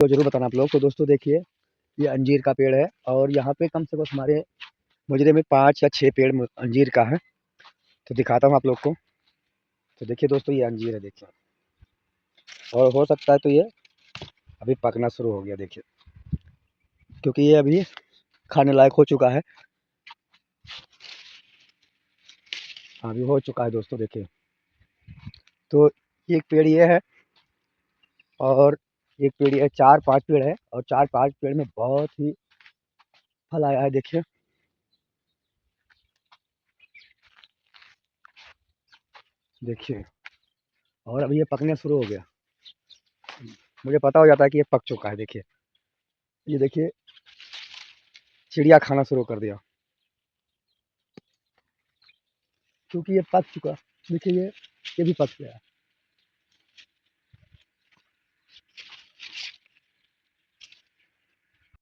तो जरूर बताना आप लोग। तो दोस्तों देखिए, ये अंजीर का पेड़ है और यहाँ पे कम से कम हमारे मुजरे में 5 या 6 पेड़ अंजीर का है। तो दिखाता हूँ आप लोग को। तो देखिए दोस्तों, ये अंजीर है देखिए, और हो सकता है तो ये अभी पकना शुरू हो गया देखिए, क्योंकि ये अभी खाने लायक हो चुका है। अभी हो चुका है दोस्तों देखिए। तो एक पेड़ ये है और एक पेड़ ये, 4-5 पेड़ है और 4-5 पेड़ में बहुत ही फल आया है देखिए। देखिए, और अभी ये पकने शुरू हो गया। मुझे पता हो जाता है कि ये पक चुका है। देखिए, ये देखिए, चिड़िया खाना शुरू कर दिया क्योंकि ये पक चुका। देखिए, ये भी पक गया।